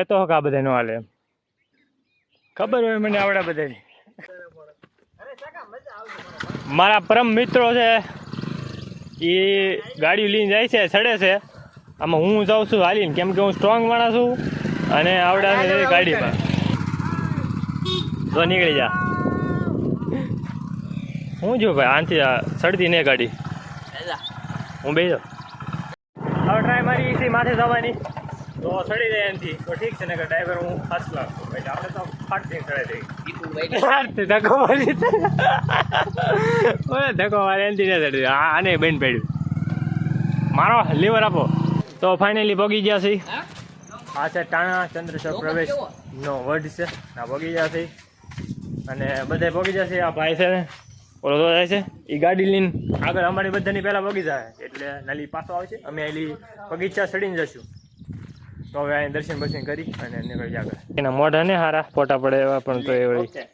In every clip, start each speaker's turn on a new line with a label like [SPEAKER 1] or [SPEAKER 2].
[SPEAKER 1] કહેતો હો કે આ બધા નો હાલે એમ ખબર હોય મને આવડા બધાની. મારા પરમ મિત્રો છે એ ગાડી લઈને જાય છે, ચડે છે. આમાં હું જાઉં છું હાલીને, કેમ કે હું સ્ટ્રોંગ માણસ છું અને આવડા ગાડીમાં તો નીકળી જા. હું જો ભાઈ આનથી ચડતી નહીં ગાડી, હું બેસી જાઉં. હવે ટ્રાય મારી છે માથે જવાની તો ચડી જાય એનાથી તો ઠીક છે, ને કે ડ્રાઈવર હું ફર્સ્ટ ક્લાસ છું એટલે આપણે તો ફાટથી ચડે જઈએ. ધક્કો મારી ધક્કો મારી એનાથી નહીં ચડી. આને બેન પડ્યું મારો લીવર આપો. તો ફાઇનલી પગી ગયા છે. આ છે ટાણા ચંદ્રેશ્વર પ્રવેશ નો વર્ડ છે. આ પગી ગયા છે અને બધા પગી જશે. આ ભાઈ છે ને ઓલો તો જાય છે એ ગાડી લઈને આગળ અમારી બધાની પહેલાં બગીચા છે એટલે નાલી પાછો આવશે. અમે એલી બગીચા ચડીને જશું. તો હવે અહીં દર્શન બર્શન કરી અને નીકળી આગળ. એના મોઢા ને હારા ફોટા પડે એવા પણ તો એ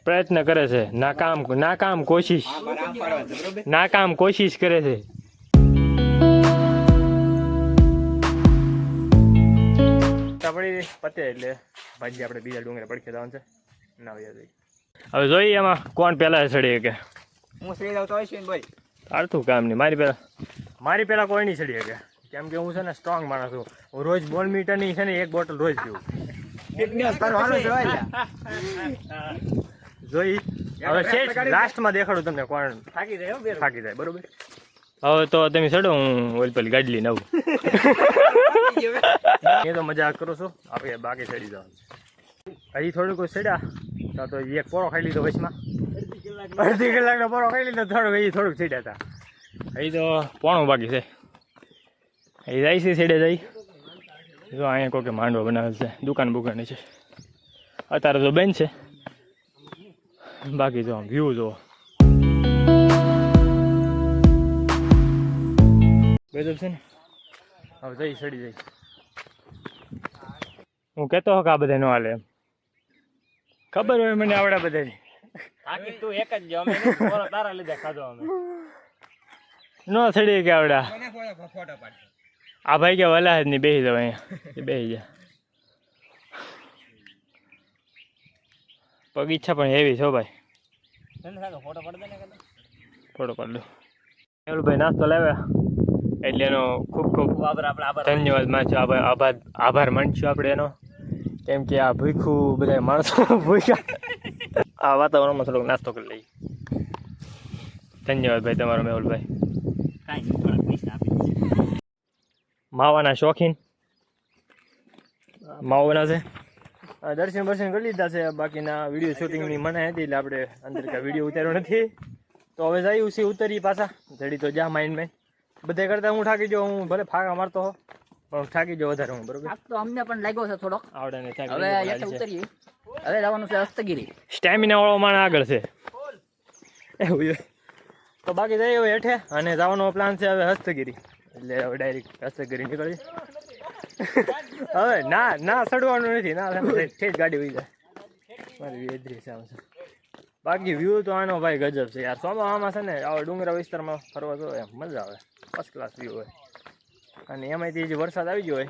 [SPEAKER 1] પ્રયત્ન કરે છે. નાકામ કોશિશ કરે છે. પડી પતે એટલે ભાજી આપણે બીજા ડુંગરે પડખે જવાનું છે. ના હવે જોઈએ એમાં કોણ પહેલા ચડી કે
[SPEAKER 2] હું ચડી જાઉં તો આવીશ ભાઈ.
[SPEAKER 1] અડધું કામ નહીં. મારી પહેલા કોઈ નહીં ચડી શકે કેમ કે હું છે ને સ્ટ્રોંગ માણસ છું. હું રોજ બોર્નવીટાની છે ને 1 બોટલ રોજ પીવું. જોઈ હવે લાસ્ટમાં દેખાડું તમને કોણ થાકી જાય બરોબર. હવે તો તમે ચડો, હું ઓલ પેલી ગાડી લઈને આવું. એ તો મજાક કરું છું. આપણે બાકી ચડી જવાનું. હજી થોડુંક ચડ્યા તો એક પોરો ખાઈ લીધો વચમાં. અડધી કલાકનો પોરો ખાઈ લીધો. થોડુંક ચડ્યા હતા. હજી તો પોણું બાકી છે. એ જાય છે છેડે જાય. જો અહીંયા કોઈ માંડવો બનાવે છે, દુકાન બુકાન છે. અત્યારે તો બેન છે, બાકી જો વ્યૂ જો ગજબ છે ને. હવે જઈ ચડી જાય. હું કહેતો હો કે આ બધા નો હાલે એમ ખબર હોય મને આવડા બધાની. તું એક જ તારા લીધે ખાધો અમે નો ચડી કે આવડા. આ ભાઈ કે વલા જ નહીં બેસી જાવ અહીંયા બેસી જા. બગીચા પણ હેવી છો ભાઈ. ફોટો પાડ લો. એલું ભાઈ નાસ્તો લાવ્યા એટલે એનો ખૂબ ધન્યવાદ માનશું. આભાર માનશું આપણે એનો, કેમ કે આ ભૂખ્યું બધા માણસો ભૂખ્યા આ વાતાવરણમાં થોડોક નાસ્તો કરી લઈએ. ધન્યવાદ ભાઈ તમારો મેહુલભાઈ. માવાના શોખીન માવાના છે. દર્શન બર્શન કરી લીધા છે. બાકીના વિડીયો શૂટિંગની મનાઈ હતી એટલે આપણે અંદર કાંઈ વિડીયો ઉતાર્યો નથી. તો હવે જઈએ છીએ ઉતરી પાછા. જડી તો જા માઇન્ડ બધે કરતા હું થાકી જાઉં. હું ભલે ફાંકા મારતો હો પણ થાકી જાઉં વધારે હું બરોબર.
[SPEAKER 3] તો અમને પણ લાગ્યો છે થોડોક
[SPEAKER 1] આવડે ને થાકી.
[SPEAKER 3] હવે ઉતરીએ. હવે જવાનું છે હસ્તગીરી.
[SPEAKER 1] સ્ટેમિના વાળો માણસ આગળ છે એવું. તો બાકી જઈએ હવે હેઠે અને જવાનો પ્લાન છે હવે હસ્તગીરી. એટલે હવે ડાયરેક્ટ હસ્તગીરી નીકળી. હવે ના ચડવાનું નથી. ના ઠેઠ ગાડી વહી જાય. મારી વેદરી છે. બાકી વ્યૂ તો આનો ભાઈ ગજબ છે યાર. સોમાવામાં છે ને આવા ડુંગરા વિસ્તારમાં ફરવા જો એમ મજા આવે. ફર્સ્ટ ક્લાસ વ્યૂ હોય અને એમાંથી જે વરસાદ આવી ગયો હોય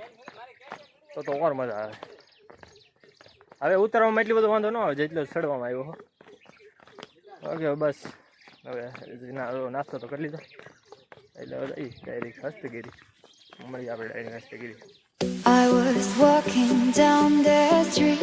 [SPEAKER 1] તો ઓર મજા આવે. હવે ઉતરવામાં એટલી બધો વાંધો ન આવે જેટલો ચડવામાં આવ્યો. ઓકે બસ હવે નાસ્તો તો કરી લીધો એટલે હવે ડાયરેક્ટ હસ્તગીરી મળીએ આપણે. Direct Hastagiri.
[SPEAKER 4] I was walking down the street